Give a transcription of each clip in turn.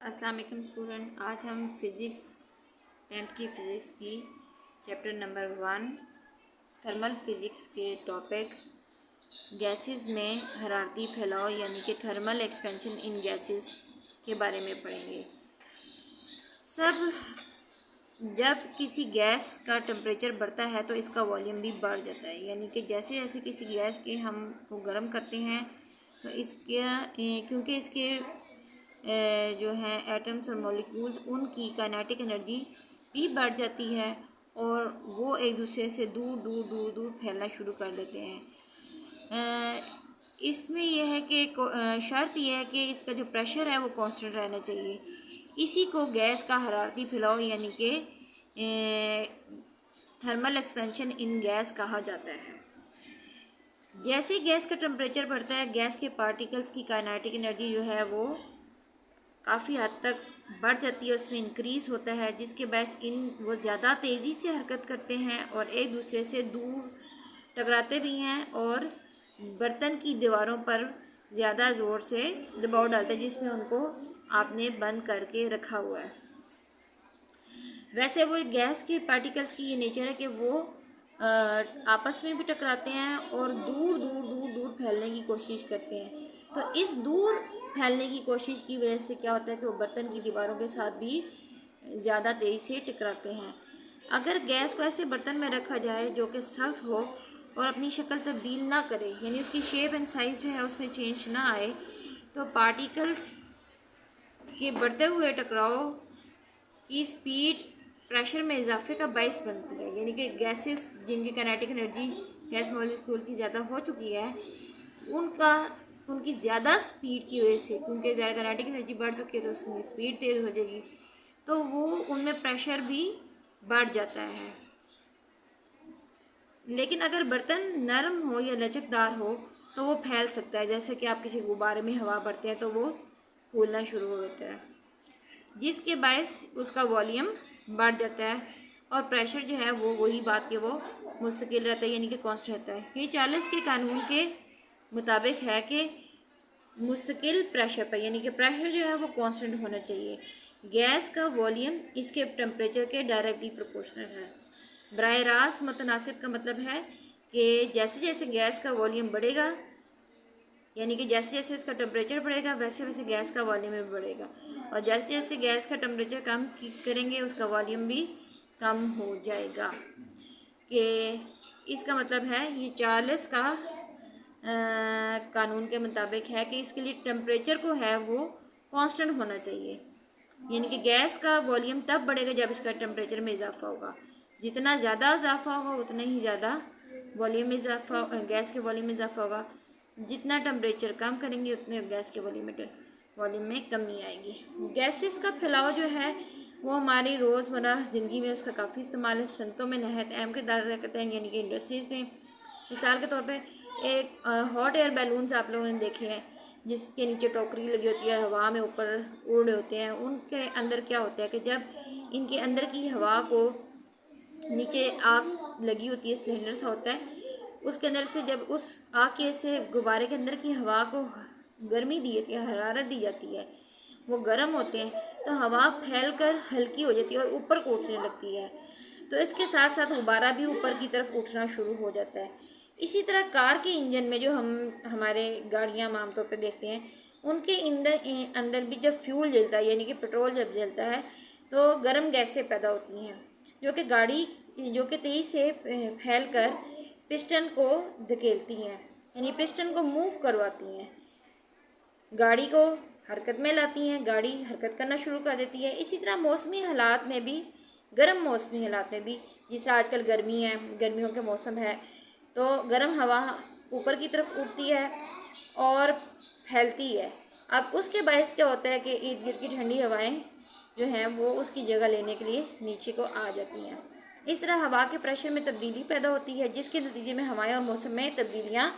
अस्सलाम वालेकुम स्टूडेंट। आज हम फिज़िक्स 10th की फ़िज़िक्स की चैप्टर नंबर 1 थर्मल फिज़िक्स के टॉपिक गैसेस में हरारती फैलाव यानी कि थर्मल एक्सपेंशन इन गैसेस के बारे में पढ़ेंगे। जब किसी गैस का टेम्परेचर बढ़ता है तो इसका वॉल्यूम भी बढ़ जाता है, यानी कि जैसे जैसे किसी गैस के हम को गर्म करते हैं तो क्योंकि इसके जो हैं एटम्स और मॉलिक्यूल्स, उनकी काइनेटिक एनर्जी भी बढ़ जाती है और वो एक दूसरे से दूर दूर दूर दूर फैलना शुरू कर देते हैं। इसमें यह है कि शर्त यह है कि इसका जो प्रेशर है वो कांस्टेंट रहना चाहिए। इसी को गैस का हरारती फैलाव यानी कि थर्मल एक्सपेंशन इन गैस कहा जाता है। जैसे गैस का टेम्परेचर बढ़ता है, गैस के पार्टिकल्स की काइनेटिक एनर्जी जो है वो काफ़ी हद तक बढ़ जाती है, उसमें इंक्रीज़ होता है, जिसके बायस वो ज़्यादा तेज़ी से हरकत करते हैं और एक दूसरे से दूर टकराते भी हैं और बर्तन की दीवारों पर ज़्यादा ज़ोर से दबाव डालते हैं, जिसमें उनको आपने बंद करके रखा हुआ है। वैसे वो गैस के पार्टिकल्स की ये नेचर है कि वो आपस में भी टकराते हैं और दूर दूर दूर दूर फैलने की कोशिश करते हैं। तो इस दूर फैलने की कोशिश की वजह से क्या होता है कि वो बर्तन की दीवारों के साथ भी ज़्यादा तेज़ी से टकराते हैं। अगर गैस को ऐसे बर्तन में रखा जाए जो कि सख्त हो और अपनी शक्ल तब्दील ना करे, यानी उसकी शेप एंड साइज़ जो है उसमें चेंज ना आए, तो पार्टिकल्स के बढ़ते हुए टकराव की स्पीड प्रेशर में इजाफे का बायस बनती है। यानी कि गैसेस जिनकी काइनेटिक एनर्जी गैस मॉलिक्यूल की ज़्यादा हो चुकी है, उनकी ज़्यादा स्पीड की वजह से, क्योंकि काइनेटिक एनर्जी बढ़ चुकी है तो उसमें स्पीड तेज़ हो जाएगी, तो वो उनमें प्रेशर भी बढ़ जाता है। लेकिन अगर बर्तन नरम हो या लचकदार हो तो वो फैल सकता है। जैसे कि आप किसी गुब्बारे में हवा भरते हैं तो वो फूलना शुरू हो जाता है, जिसके बायस उसका वॉल्यूम बढ़ जाता है और प्रेशर जो है वो वही बात के वो मुस्तकिल रहता है, यानी कि कांस्टेंट रहता है। ये चार्ल्स के कानून के मुताबिक है कि मुस्तकिल प्रेशर पर, यानी कि प्रेशर जो है वो कांस्टेंट होना चाहिए। गैस का वॉल्यूम इसके टेम्परेचर के डायरेक्टली प्रोपोर्शनल है। बराह रास्त मुतनासिब का मतलब है कि जैसे जैसे गैस का वॉल्यूम बढ़ेगा, यानी कि जैसे जैसे उसका टेम्परेचर बढ़ेगा वैसे वैसे गैस का वॉल्यूम भी बढ़ेगा, और जैसे जैसे गैस का टेम्परेचर कम करेंगे उसका वॉल्यूम भी कम हो जाएगा। कि इसका मतलब है ये चार्ल्स का कानून के मुताबिक है कि इसके लिए टेम्परेचर को है वो कांस्टेंट होना चाहिए, यानी कि गैस का वॉल्यूम तब बढ़ेगा जब इसका टेम्परेचर में इजाफा होगा। जितना ज़्यादा इजाफा होगा उतना ही ज़्यादा वॉल्यूम में इजाफा, गैस के वॉल्यूम में इजाफा होगा। जितना टेम्परेचर कम करेंगे उतने गैस के वॉल्यूम में कमी आएगी। गैसेस का फैलाव जो है वो हमारी रोज़मर्रा ज़िंदगी में उसका काफ़ी इस्तेमाल है। सनतों में नहायत अहम किरदार अदा करते हैं, यानी कि इंडस्ट्रीज़ में। मिसाल के तौर पे एक हॉट एयर बैलून्स आप लोगों ने देखे हैं, जिसके नीचे टोकरी लगी होती है, हवा में ऊपर उड़ रहे होते हैं। उनके अंदर क्या होता है कि जब इनके अंदर की हवा को, नीचे आग लगी होती है, सिलेंडर सा होता है, उसके अंदर से जब उस आग के से गुब्बारे के अंदर की हवा को गर्मी दी जाती है, हरारत दी जाती है, वो गर्म होते हैं, तो हवा फैलकर हल्की हो जाती है और ऊपर को उठने लगती है। तो इसके साथ साथ गुब्बारा भी ऊपर की तरफ उठना शुरू हो जाता है। इसी तरह कार के इंजन में जो हमारे गाड़ियाँ आमतौर पर देखते हैं, उनके अंदर भी जब फ्यूल जलता है, यानी कि पेट्रोल जब जलता है, तो गर्म गैसें पैदा होती हैं जो कि तेज़ी से फैल कर पिस्टन को धकेलती हैं, यानी पिस्टन को मूव करवाती हैं, गाड़ी को हरकत में लाती हैं, गाड़ी हरकत करना शुरू कर देती है। इसी तरह मौसमी हालात में भी, गर्म मौसमी हालात में भी, जिससे आजकल गर्मी है, गर्मियों के मौसम है, तो गर्म हवा ऊपर की तरफ उठती है और फैलती है। अब उसके बायस क्या होता है कि इर्द गिर्द की ठंडी हवाएं जो हैं वो उसकी जगह लेने के लिए नीचे को आ जाती हैं। इस तरह हवा के प्रेशर में तब्दीली पैदा होती है, जिसके नतीजे में हवाएं और मौसम में तब्दीलियाँ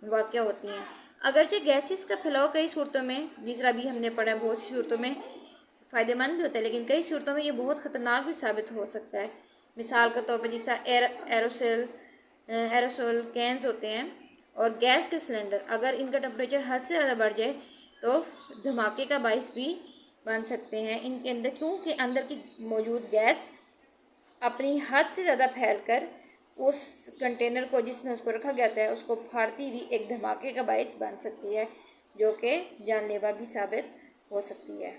वाक़या होती हैं। अगरचे गैसेस का फैलाव कई सूरतों में, जिस तरह भी हमने पढ़ा, बहुत सी सूरतों में फ़ायदेमंद भी होता है, लेकिन कई सूरतों में ये बहुत ख़तरनाक भी साबित हो सकता है। मिसाल के तौर पर जिस तरह एरोसोल कैंस होते हैं और गैस के सिलेंडर, अगर इनका टेम्परेचर हद से ज़्यादा बढ़ जाए तो धमाके का बायस भी बन सकते हैं इनके अंदर, क्योंकि अंदर की मौजूद गैस अपनी हद से ज़्यादा फैलकर उस कंटेनर को जिसमें उसको रखा गया है उसको फाड़ती हुई एक धमाके का बायस बन सकती है, जो कि जानलेवा भी साबित हो सकती है।